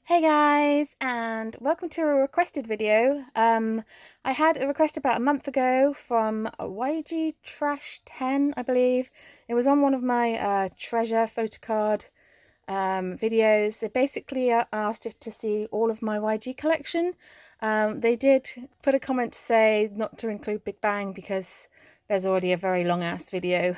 Hey guys, and welcome to a requested video. I had a request about a month ago from YG Trash 10, I believe. It was on one of my treasure photocard videos. They basically asked if to see all of my YG collection. They did put a comment to say not to include Big Bang because there's already a very long ass video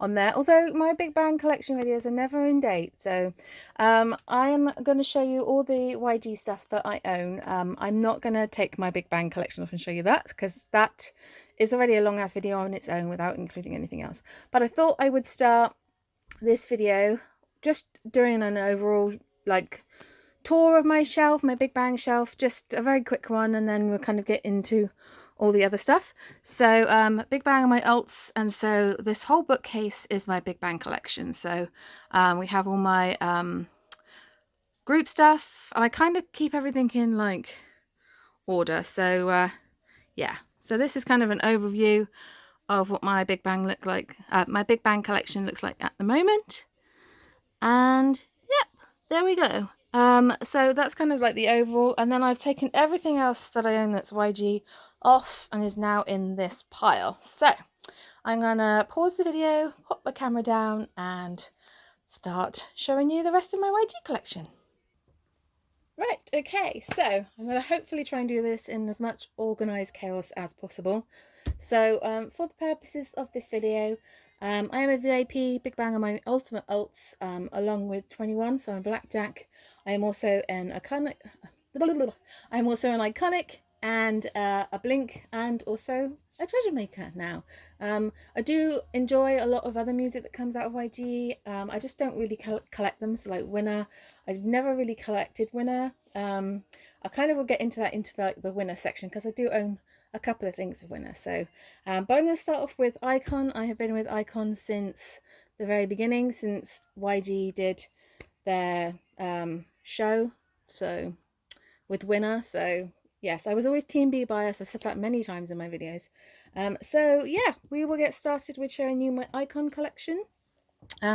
on there, although my Big Bang collection videos are never in date. So I am going to show you all the YG stuff that I own. I'm not going to take my Big Bang collection off and show you that because that is already a long ass video on its own without including anything else. But I thought I would start this video just doing an overall tour of my shelf, my Big Bang shelf, just a very quick one, and then we'll kind of get into all the other stuff. So Big Bang are my alts, and so this whole bookcase is my Big Bang collection. So we have all my group stuff, and I kind of keep everything in like order. So yeah, so this is kind of an overview of what my Big Bang look like, my Big Bang collection looks like at the moment. And yep, there we go. So that's kind of like the overall, and then I've taken everything else that I own that's YG off and is now in this pile. So I'm gonna pause the video, pop my camera down, and start showing you the rest of my YG collection. Right, okay, so I'm going to hopefully try and do this in as much organised chaos as possible. So for the purposes of this video, I am a VIP. Big Bang are my ultimate alts, along with 21, so I'm a Blackjack. I am also an iconic, and a Blink, and also a treasure maker now. I do enjoy a lot of other music that comes out of YG. I just don't really collect them. So like Winner, I've never really collected Winner. I kind of will get into that like the Winner section because I do own a couple of things of Winner. So but I'm going to start off with iKON. I have been with iKON since the very beginning, since YG did their show, so with Winner. So yes, I was always Team B bias. I've said that many times in my videos. So yeah, we will get started with showing you my iKON collection.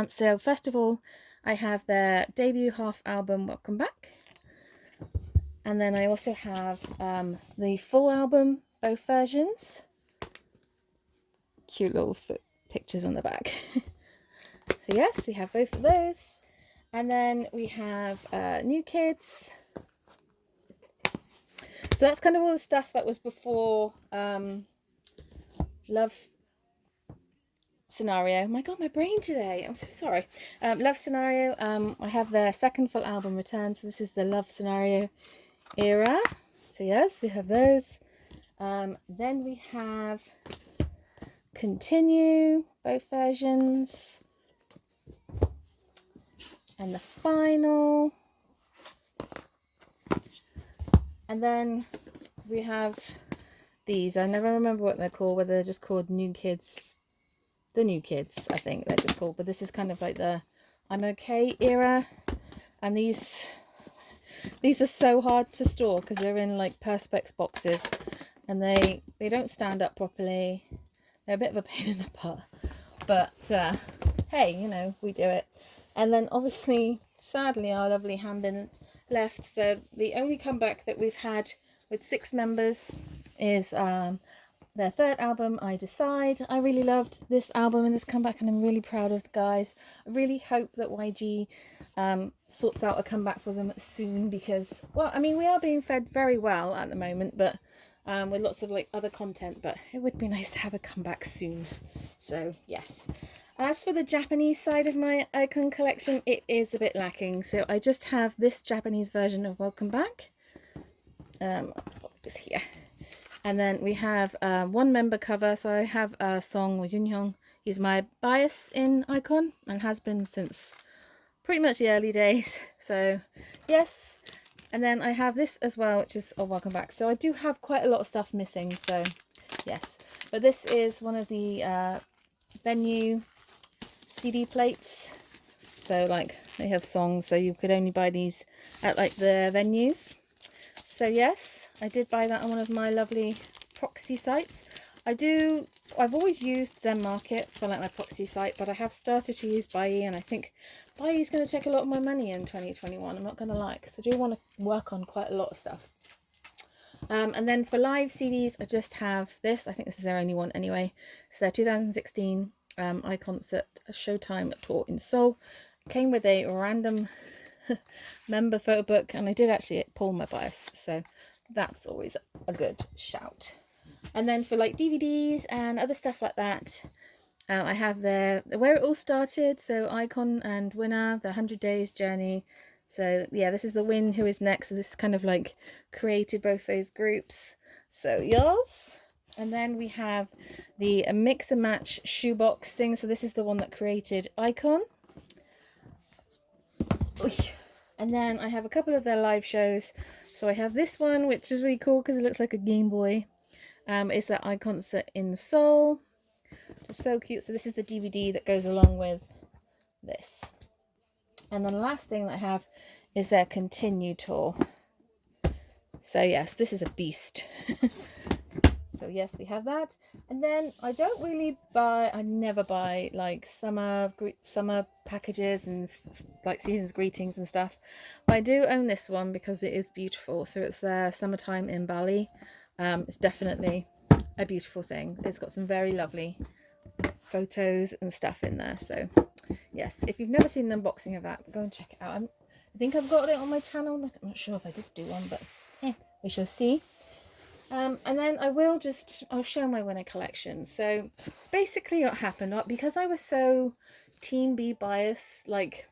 So first of all, I have their debut half album, Welcome Back. And then I also have the full album, both versions. Cute little pictures on the back. So yes, we have both of those. And then we have New Kids. So that's kind of all the stuff that was before Love Scenario. My god, my brain today. I'm so sorry. Love Scenario. I have their second full album, Return. So this is the Love Scenario era. So yes, we have those. Then we have Continue, both versions. And the final. And then we have these. I never remember what they're called, whether they're just called New Kids. The New Kids, I think they're just called. But this is kind of like the I'm Okay era. And these are so hard to store because they're in like Perspex boxes. And they don't stand up properly. They're a bit of a pain in the butt. But hey, you know, we do it. And then obviously, sadly, our lovely Hanbin left. So the only comeback that we've had with 6 members is their third album, I Decide. I really loved this album and this comeback, and I'm really proud of the guys. I really hope that YG sorts out a comeback for them soon because, well, I mean, we are being fed very well at the moment, but with lots of like other content, but it would be nice to have a comeback soon. So yes. As for the Japanese side of my iKON collection, it is a bit lacking. So I just have this Japanese version of Welcome Back. I'll pop this here. And then we have one member cover. So I have a song with Yunhyung. He's my bias in iKON and has been since pretty much the early days. So yes. And then I have this as well, which is Welcome Back. So I do have quite a lot of stuff missing. So yes. But this is one of the venue CD plates. So like they have songs, so you could only buy these at like the venues. So yes, I did buy that on one of my lovely proxy sites. I've always used Zen Market for like my proxy site, but I have started to use Buy, and I think Buy is going to take a lot of my money in 2021. I'm not going to lie, because I do want to work on quite a lot of stuff. And then for live CDs, I just have this. I think this is their only one anyway. It's their 2016 iKON Showtime Tour in Seoul. Came with a random member photo book, and I did actually pull my bias, so that's always a good shout. And then for like DVDs and other stuff like that, I have where it all started. So iKON and Winner, the 100 Days Journey. So yeah, this is the Win Who Is Next. So this kind of like created both those groups. So yours. And then we have the Mix and Match shoebox thing. So this is the one that created iKON. And then I have a couple of their live shows. So I have this one, which is really cool because it looks like a Game Boy. It's that iKOncert in Seoul. Just so cute. So this is the DVD that goes along with this. And then the last thing that I have is their Continue tour. So yes, this is a beast. So yes, we have that. And then I never buy like summer packages and like season's greetings and stuff. But I do own this one because it is beautiful. So it's their Summertime in Bali. It's definitely a beautiful thing. It's got some very lovely photos and stuff in there. So yes, if you've never seen an unboxing of that, go and check it out. I think I've got it on my channel. I'm not sure if I did do one, but yeah, we shall see. And then I'll show my winner collection. So basically what happened, because I was so Team B biased, like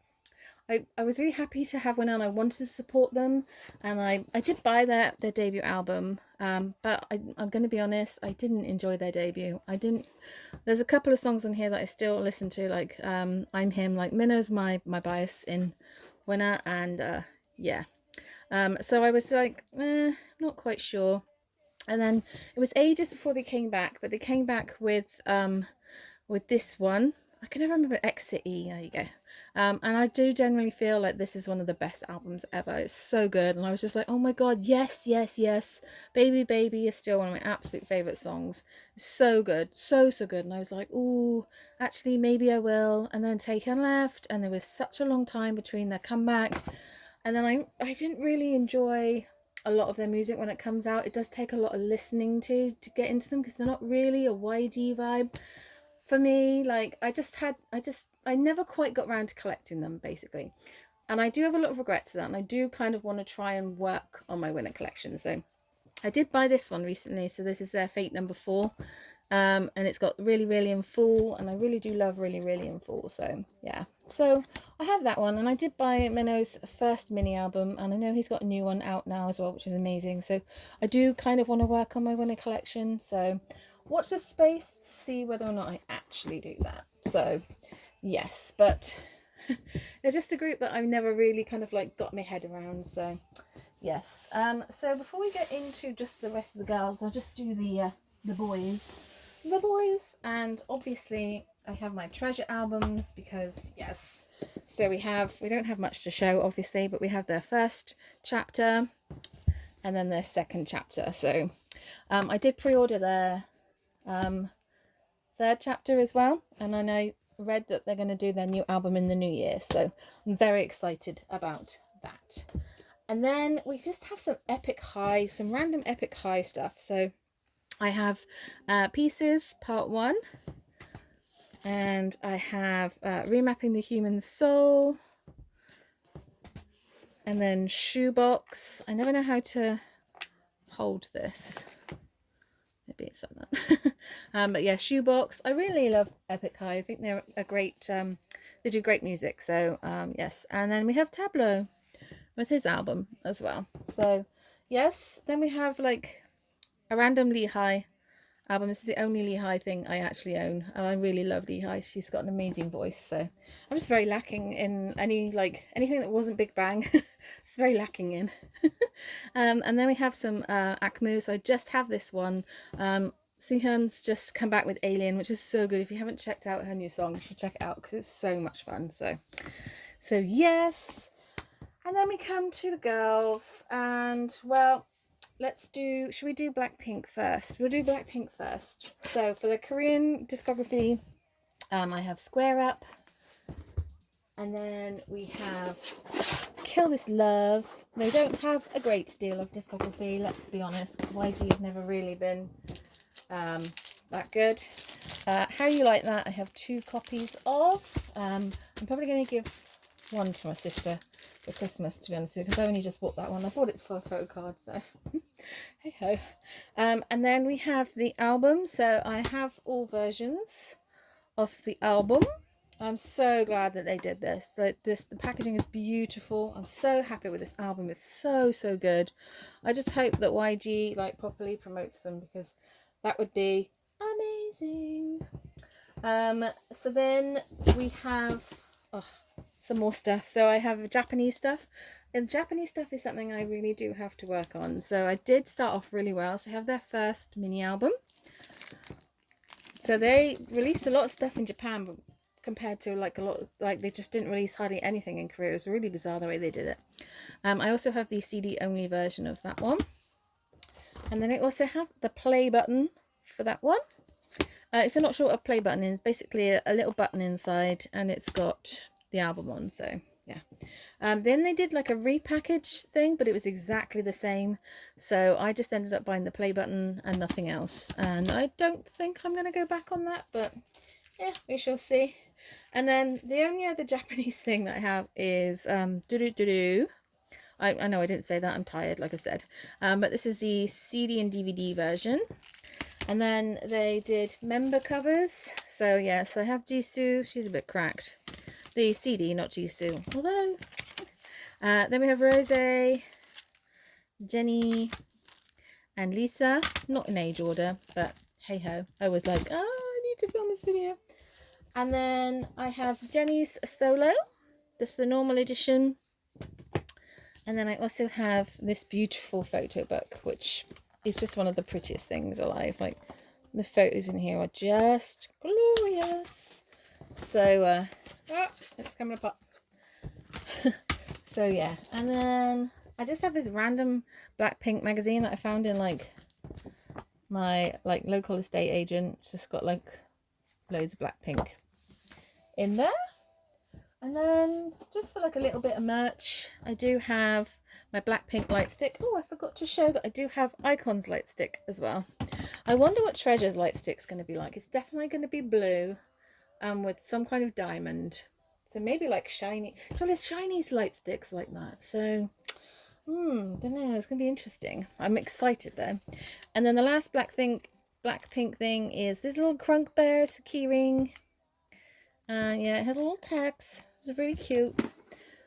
I was really happy to have Winner and I wanted to support them, and I did buy their debut album, but I'm going to be honest, I didn't enjoy their debut. There's a couple of songs on here that I still listen to, like I'm Him, like Minno's my bias in Winner, and yeah. So I was like, not quite sure. And then it was ages before they came back, but they came back with this one. I can never remember, Exit E. There you go. And I do generally feel like this is one of the best albums ever. It's so good, and I was just like, oh my god, yes, yes, yes. Baby Baby is still one of my absolute favorite songs. It's so good, so good. And I was like, oh, actually maybe I will. And then Taken left, and there was such a long time between their comeback, and then I didn't really enjoy a lot of their music when it comes out. It does take a lot of listening to get into them, because they're not really a YG vibe for me. Like I never quite got around to collecting them, basically, and I do have a lot of regrets to that, and I do kind of want to try and work on my winner collection. So I did buy this one recently. So this is their Fate number 4, and it's got Really Really in Full, and I really do love Really Really in Full. So yeah, so I have that one, and I did buy Minno's first mini album, and I know he's got a new one out now as well, which is amazing. So I do kind of want to work on my winner collection, so watch this space to see whether or not I actually do that. So yes, but they're just a group that I've never really kind of like got my head around. So yes, so before we get into just the rest of the girls, I'll just do the boys. And obviously I have my treasure albums, because yes, so we don't have much to show obviously, but we have their first chapter and then their second chapter. So I did pre-order their third chapter as well, and then I read that they're going to do their new album in the new year, so I'm very excited about that. And then we just have some random Epik High stuff. So I have Pieces Part 1, and I have Remapping the Human Soul, and then Shoebox. I never know how to hold this. Maybe it's like that. But yeah, Shoebox. I really love Epik High. I think they're a great, they do great music. So yes. And then we have Tableau with his album as well. So yes, then we have like a random Lehigh album. This is the only Lehigh thing I actually own, and I really love Lehigh. She's got an amazing voice, so I'm just very lacking in anything that wasn't Big Bang. Just very lacking in. And then we have some Akmu. So I just have this one. Suhyun's just come back with Alien, which is so good. If you haven't checked out her new song, you should check it out, because it's so much fun. So yes. And then we come to the girls, and well, should we do Blackpink first? We'll do Blackpink first. So for the Korean discography, I have Square Up, and then we have Kill This Love. They don't have a great deal of discography, let's be honest, because YG have never really been that good. How You Like That, I have 2 copies of. I'm probably going to give one to my sister for Christmas, to be honest, because I only just bought that one. I bought it for a photo card, so hey ho. And then we have the album. So I have all versions of the album. I'm so glad that they did this. The packaging is beautiful. I'm so happy with this album. It's so good. I just hope that YG like properly promotes them, because that would be amazing. So then we have some more stuff. So I have Japanese stuff, and Japanese stuff is something I really do have to work on. So I did start off really well. So I have their first mini album. So they released a lot of stuff in Japan, but compared to they just didn't release hardly anything in Korea. It was really bizarre the way they did it. I also have the CD only version of that one, and then I also have the play button for that one. If you're not sure what a play button is, basically a little button inside, and it's got the album on. So yeah. Then they did like a repackage thing, but it was exactly the same. So I just ended up buying the play button and nothing else. And I don't think I'm going to go back on that, but yeah, we shall see. And then the only other Japanese thing that I have is doo-doo-doo-doo. I know I didn't say that. I'm tired, like I said. But this is the CD and DVD version. And then they did member covers. So yes, I have Jisoo. She's a bit cracked. The CD, not Jisoo. Although, then we have Rose, Jenny, and Lisa. Not in age order, but hey ho. I was like, oh, I need to film this video. And then I have Jenny's solo. This is the normal edition. And then I also have this beautiful photo book, which is just one of the prettiest things alive. Like, the photos in here are just glorious. So, it's coming apart. So yeah, and then I just have this random Blackpink magazine that I found in like my local estate agent. It's just got like loads of Blackpink in there. And then just for like a little bit of merch, I do have my Blackpink light stick. Oh, I forgot to show that I do have iKON's light stick as well. I wonder what Treasure's light stick's going to be like. It's definitely going to be blue, with some kind of diamond. So maybe like shiny. Well, there's Chinese light sticks like that. So, don't know. It's going to be interesting. I'm excited though. And then the last Blackpink thing is this little crunk bear. It's a key ring. Yeah, it has a little tags. It's really cute.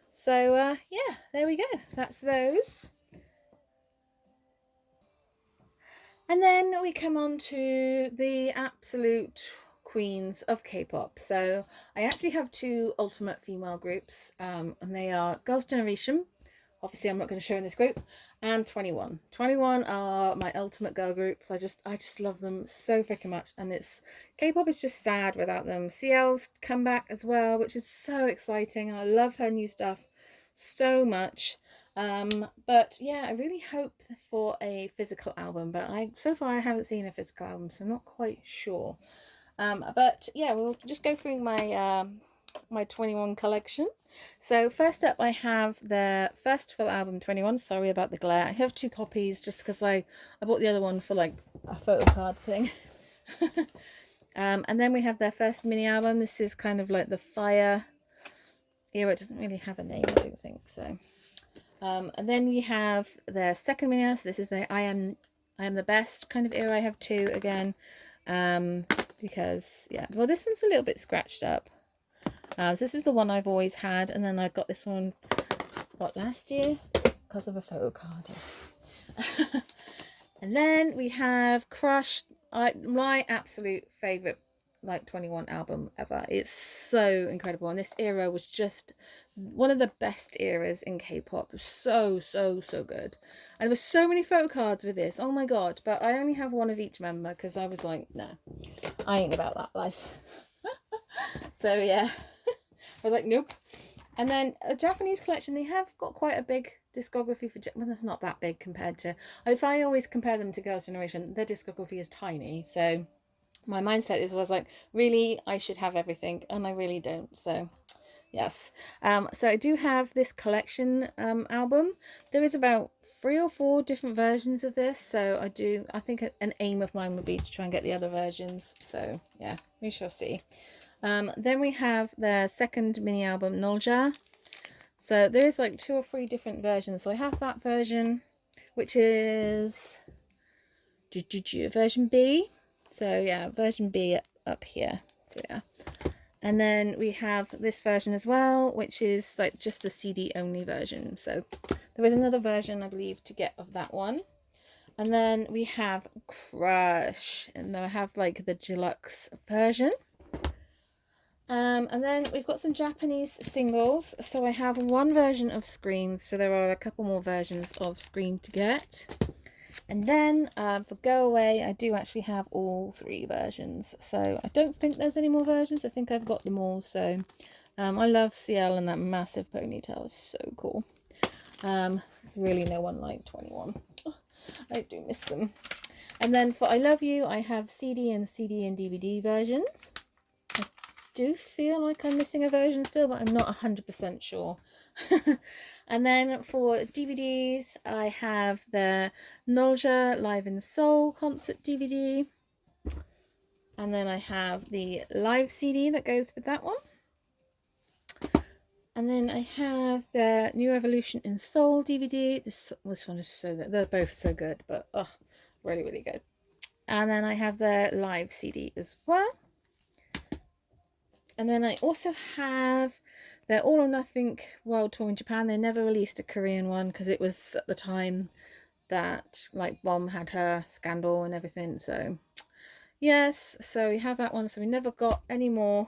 So, yeah, there we go. That's those. And then we come on to the absolute queens of K-pop. So I actually have 2 ultimate female groups, and they are Girls' Generation. Obviously I'm not going to show in this group, and 21. 21 are my ultimate girl groups. I just love them so freaking much, and K-pop is just sad without them. CL's come back as well, which is so exciting, and I love her new stuff so much. But yeah, I really hope for a physical album, but so far I haven't seen a physical album, so I'm not quite sure. But yeah, we'll just go through my my 21 collection. So first up, I have the first full album, 21. Sorry about the glare. I have 2 copies just because I bought the other one for like a photo card thing. And then we have their first mini album. This is kind of like the Fire era. It doesn't really have a name, I don't think so. And then we have their second mini album. So this is the I Am the Best kind of era. I have 2 again. Because yeah, well, this one's a little bit scratched up. So this is the one I've always had, and then I got this one last year because of a photo card. Yes. And then we have Crush, my absolute favorite 21 album ever. It's so incredible, and this era was just one of the best eras in K-pop. So good, and there were so many photo cards with this. Oh my god! But I only have one of each member because I was like, no, I ain't about that life. So yeah, I was like, nope. And then a Japanese collection, they have got quite a big discography for, well, that's not that big compared to, if I always compare them to Girls' Generation, their discography is tiny. So my mindset was like, really, I should have everything, and I really don't. So yes. So I do have this collection album. There is about 3 or 4 different versions of this. So I think an aim of mine would be to try and get the other versions. So yeah, we shall see. Then we have their second mini album, Nolja. So there is like 2 or 3 different versions. So I have that version, which is version B. So yeah, version B up here. So yeah. And then we have this version as well, which is like just the CD only version. So there is another version, I believe, to get of that one. And then we have Crush, and then I have like the deluxe version. And then we've got some Japanese singles. So I have one version of Scream. So there are a couple more versions of Scream to get. And then for Go Away, I do actually have all 3 versions. So I don't think there's any more versions. I think I've got them all. So I love CL, and that massive ponytail is so cool. There's really no one like 21. Oh, I do miss them. And then for I Love You, I have CD and DVD versions. I do feel like I'm missing a version still, but I'm not 100% sure. And then for DVDs, I have the Nolja Live in Seoul concert DVD. And then I have the live CD that goes with that one. And then I have the New Revolution in Seoul DVD. This one is so good. They're both so good, but oh, really, really good. And then I have the live CD as well. And then I also have their All or Nothing World Tour in Japan. They never released a Korean one because it was at the time that like Bomb had her scandal and everything. So yes, so we have that one. So we never got any more.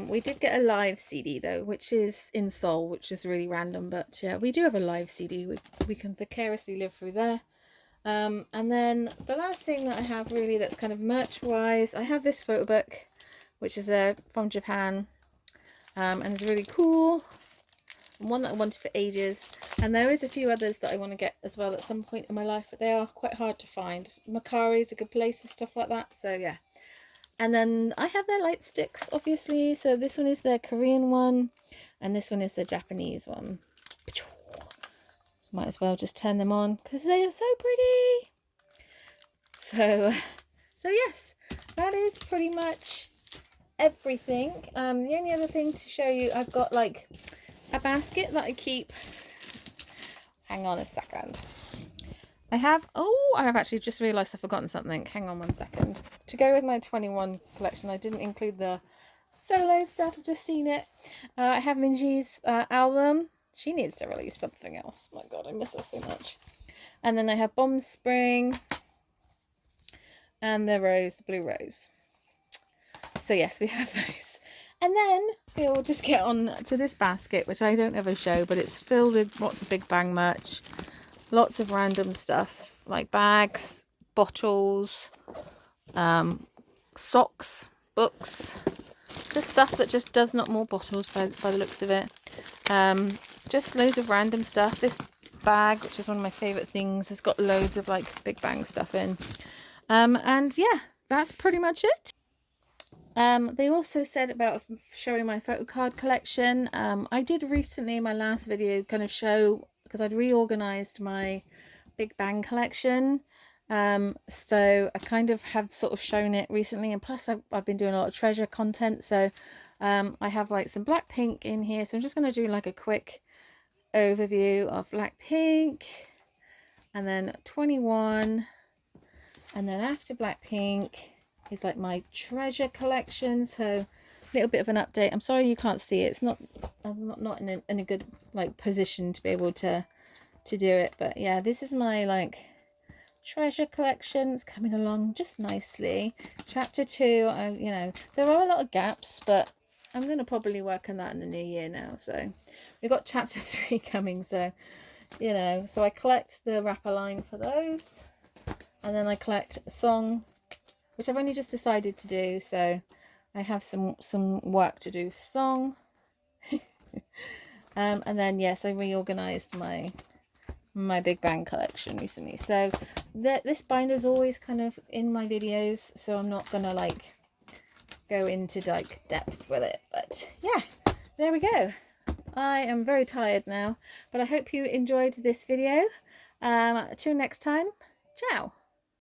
We did get a live CD though, which is in Seoul, which is really random. But yeah, we do have a live CD. We can vicariously live through there. And then the last thing that I have really that's kind of merch wise, I have this photo book, which is from Japan, and it's really cool, one that I wanted for ages. And there is a few others that I want to get as well at some point in my life, but they are quite hard to find. Macari is a good place for stuff like that, so yeah. And then I have their light sticks, obviously. So this one is their Korean one, and this one is the Japanese one. So might as well just turn them on because they are so pretty. So yes, that is pretty much everything. The only other thing to show you, I've got like a basket that I keep. Hang on a second. I have actually just realised I've forgotten something. Hang on one second. To go with my 21 collection, I didn't include the solo stuff. I've just seen it. I have Minji's album. She needs to release something else. My God, I miss her so much. And then I have Bomb Spring and the Blue Rose. So yes, we have those. And then we'll just get on to this basket, which I don't ever show, but it's filled with lots of Big Bang merch. Lots of random stuff like bags, bottles, socks, books, just stuff that just does not more bottles by the looks of it. Just loads of random stuff. This bag, which is one of my favourite things, has got loads of like Big Bang stuff in. And yeah, that's pretty much it. They also said about showing my photo card collection. I did recently in my last video kind of show, because I'd reorganized my Big Bang collection. So I kind of have sort of shown it recently, and plus I've been doing a lot of treasure content. So I have like some BLACKPINK in here. So I'm just going to do like a quick overview of BLACKPINK, and then 21, and then after BLACKPINK is like my treasure collection. So a little bit of an update. I'm sorry you can't see it. I'm not in a good like position to be able to do it, but yeah, this is my like treasure collection. It's coming along just nicely. Chapter 2, you know, there are a lot of gaps, but I'm going to probably work on that in the new year now. So we've got chapter 3 coming, so you know, so I collect the wrapper line for those, and then I collect a song, which I've only just decided to do. So I have some work to do for song. And then yes, I reorganized my Big Bang collection recently, so this binder is always kind of in my videos, so I'm not gonna like go into like depth with it, but yeah, there we go. I am very tired now, but I hope you enjoyed this video. Till next time, ciao.